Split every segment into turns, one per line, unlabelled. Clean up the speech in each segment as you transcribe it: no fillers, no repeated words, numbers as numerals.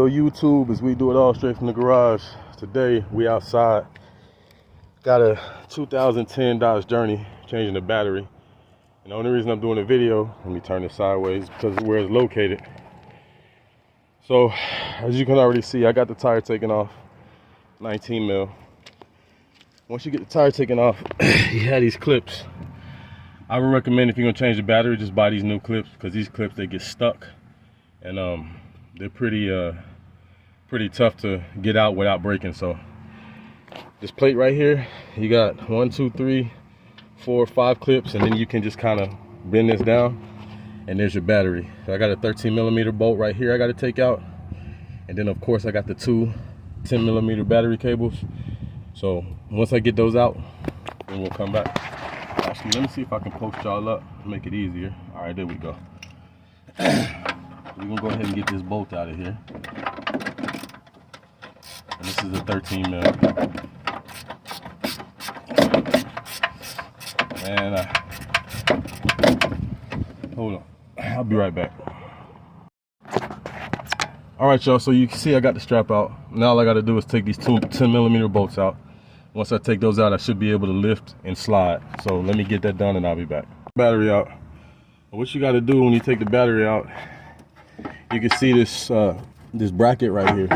video, YouTube, as we do it all straight from the garage. Today we outside. Got a 2010 Dodge Journey, changing the battery. And the only reason I'm doing a video, let me turn this sideways, because of where it's located. So as you can already see, I got the tire taken off, 19 mil. Once you get the tire taken off, you have these clips. I would recommend, if you're gonna change the battery, just buy these new clips, because these clips, they get stuck, and they're pretty tough to get out without breaking. So this plate right here, you got 1, 2, 3, 4, 5 clips, and then you can just kind of bend this down, and there's your battery. So I got a 13mm bolt right here I got to take out, and then of course I got the two 10mm battery cables. So once I get those out, then we'll come back. Actually, let me see if I can post y'all up to make it easier. All right, there we go. We're gonna go ahead and get this bolt out of here. And this is a 13 mil. And hold on, I'll be right back. All right, y'all, so you can see I got the strap out. Now all I gotta do is take these two 10mm bolts out. Once I take those out, I should be able to lift and slide. So let me get that done and I'll be back. Battery out. What you gotta do when you take the battery out, you can see this this bracket right here,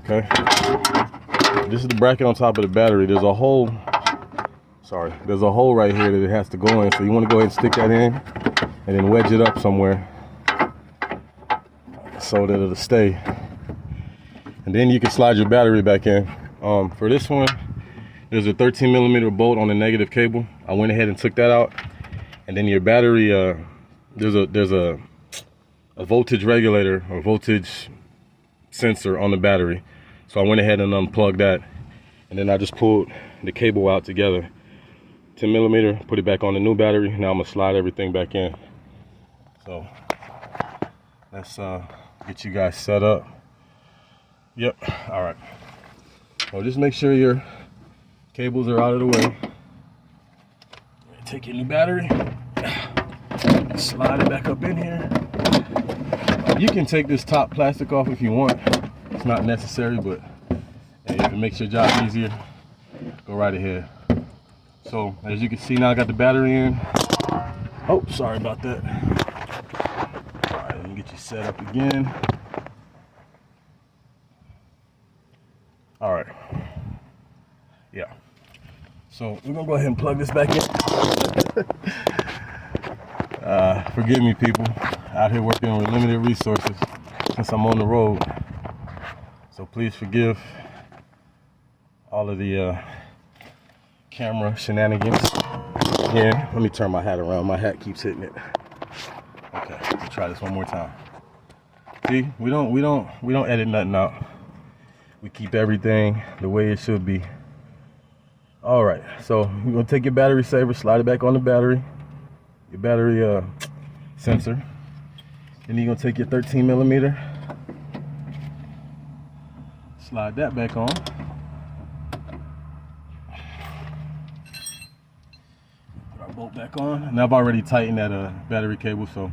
okay? This is the bracket on top of the battery. There's a hole, there's a hole right here that it has to go in. So you wanna go ahead and stick that in and then wedge it up somewhere so that it'll stay. And then you can slide your battery back in. For this one, there's a 13mm bolt on the negative cable. I went ahead and took that out. And then your battery, there's a voltage regulator or voltage sensor on the battery. So I went ahead and unplugged that. And then I just pulled the cable out together. 10mm, put it back on the new battery. Now I'm gonna slide everything back in. So let's get you guys set up. Yep, all right. Well, just make sure your cables are out of the way. Take your new battery, slide it back up in here. You can take this top plastic off if you want. It's not necessary, but hey, if it makes your job easier, go right ahead. So as you can see, now I got the battery in. Oh, sorry about that. All right, let me get you set up again. All right. Yeah. So we're gonna go ahead and plug this back in. Forgive me, people. Out here working with limited resources since I'm on the road. So please forgive all of the camera shenanigans. Again, let me turn my hat around. My hat keeps hitting it. Okay, let's try this one more time. See, we don't edit nothing out. We keep everything the way it should be. All right, so you're gonna take your battery saver, slide it back on the battery, your battery sensor. Then you're gonna take your 13mm, slide that back on. Put our bolt back on. And I've already tightened that battery cable, so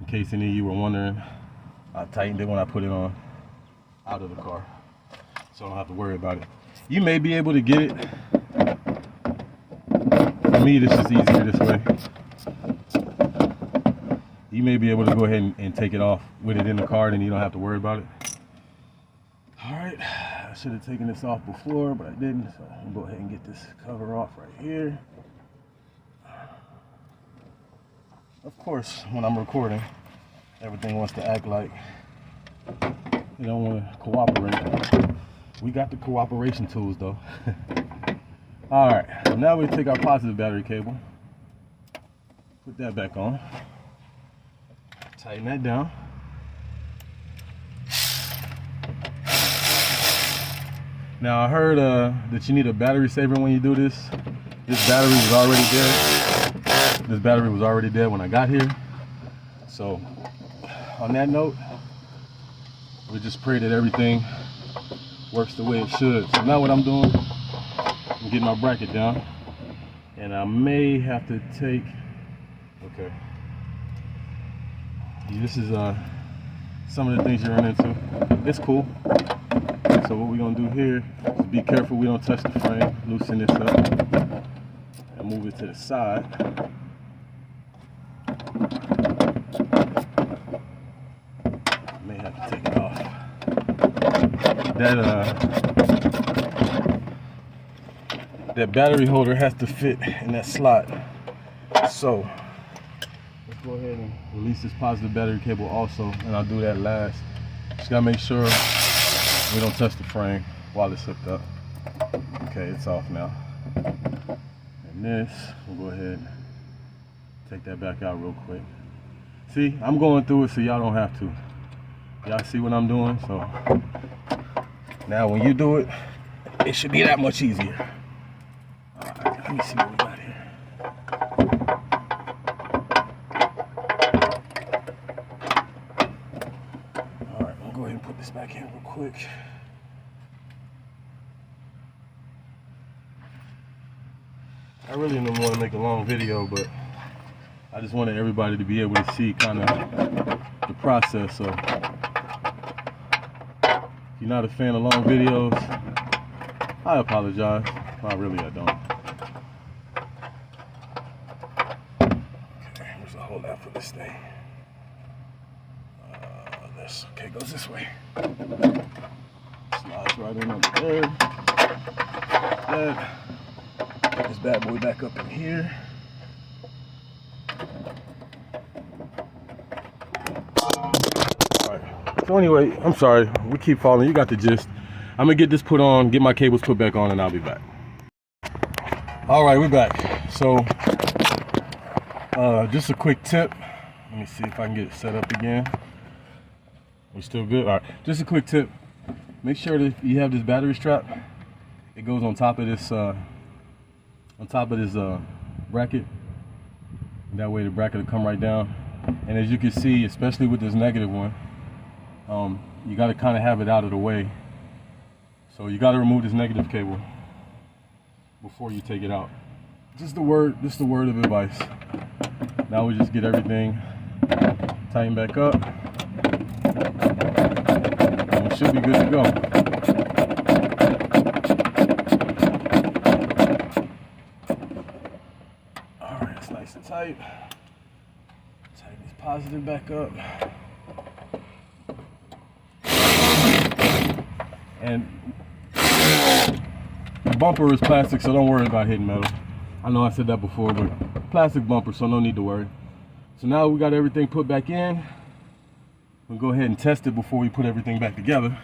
in case any of you were wondering, I tightened it when I put it on out of the car, so I don't have to worry about it. You may be able to get it. For me, this is easier this way. You may be able to go ahead and take it off with it in the car, and you don't have to worry about it. All right, I should have taken this off before, but I didn't, so I'm gonna go ahead and get this cover off right here. Of course, when I'm recording, everything wants to act like you don't want to cooperate. We got the cooperation tools though. All right, so now we take our positive battery cable, put that back on, tighten that down. Now I heard that you need a battery saver when you do this. This battery was already dead. This battery was already dead when I got here. So on that note, we just pray that everything works the way it should. So now what I'm doing, I'm getting my bracket down, and I may have to take, okay, this is some of the things you run into. It's cool. So what we're gonna do here is be careful we don't touch the frame. Loosen this up and move it to the side. May have to take it off. That battery holder has to fit in that slot. So let's go ahead and release this positive battery cable also, and I'll do that last. Just gotta make sure we don't touch the frame while it's hooked up. Okay, it's off now. And this, we'll go ahead and take that back out real quick. See, I'm going through it so y'all don't have to. Y'all see what I'm doing? So now when you do it, it should be that much easier. Alright, let me see what we got here. Alright, I'll go ahead and put this back in real quick. I really didn't want to make a long video, but I just wanted everybody to be able to see kind of the process. So if you're not a fan of long videos, I apologize. Not really, I don't. Okay, there's a whole lot for this thing. This, okay, goes this way. Slides right in under there. That. Put this bad boy back up in here. Alright, so anyway, I'm sorry, we keep falling, you got the gist. I'm gonna get this put on, get my cables put back on, and I'll be back. Alright, we're back. So, just a quick tip. Let me see if I can get it set up again. We still good? Alright, just a quick tip. Make sure that you have this battery strap. It goes on top of this bracket. That way the bracket will come right down. And as you can see, especially with this negative one, you got to kind of have it out of the way. So you got to remove this negative cable before you take it out. Just the word of advice. Now we just get everything tightened back up, and we should be good to go. All right, it's nice and tight. Tighten this positive back up. And the bumper is plastic, so don't worry about hitting metal. I know I said that before, but plastic bumper, so no need to worry. So now we got everything put back in. We'll go ahead and test it before we put everything back together.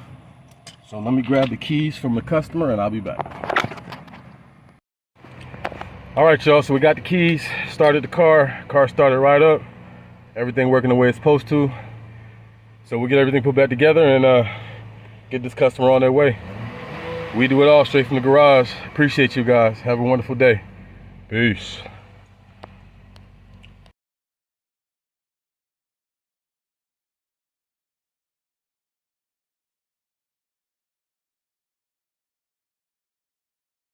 So let me grab the keys from the customer and I'll be back. All right, y'all, so we got the keys, started the car started right up. Everything working the way it's supposed to. So we'll get everything put back together and get this customer on their way. We do it all straight from the garage. Appreciate you guys. Have a wonderful day. Peace.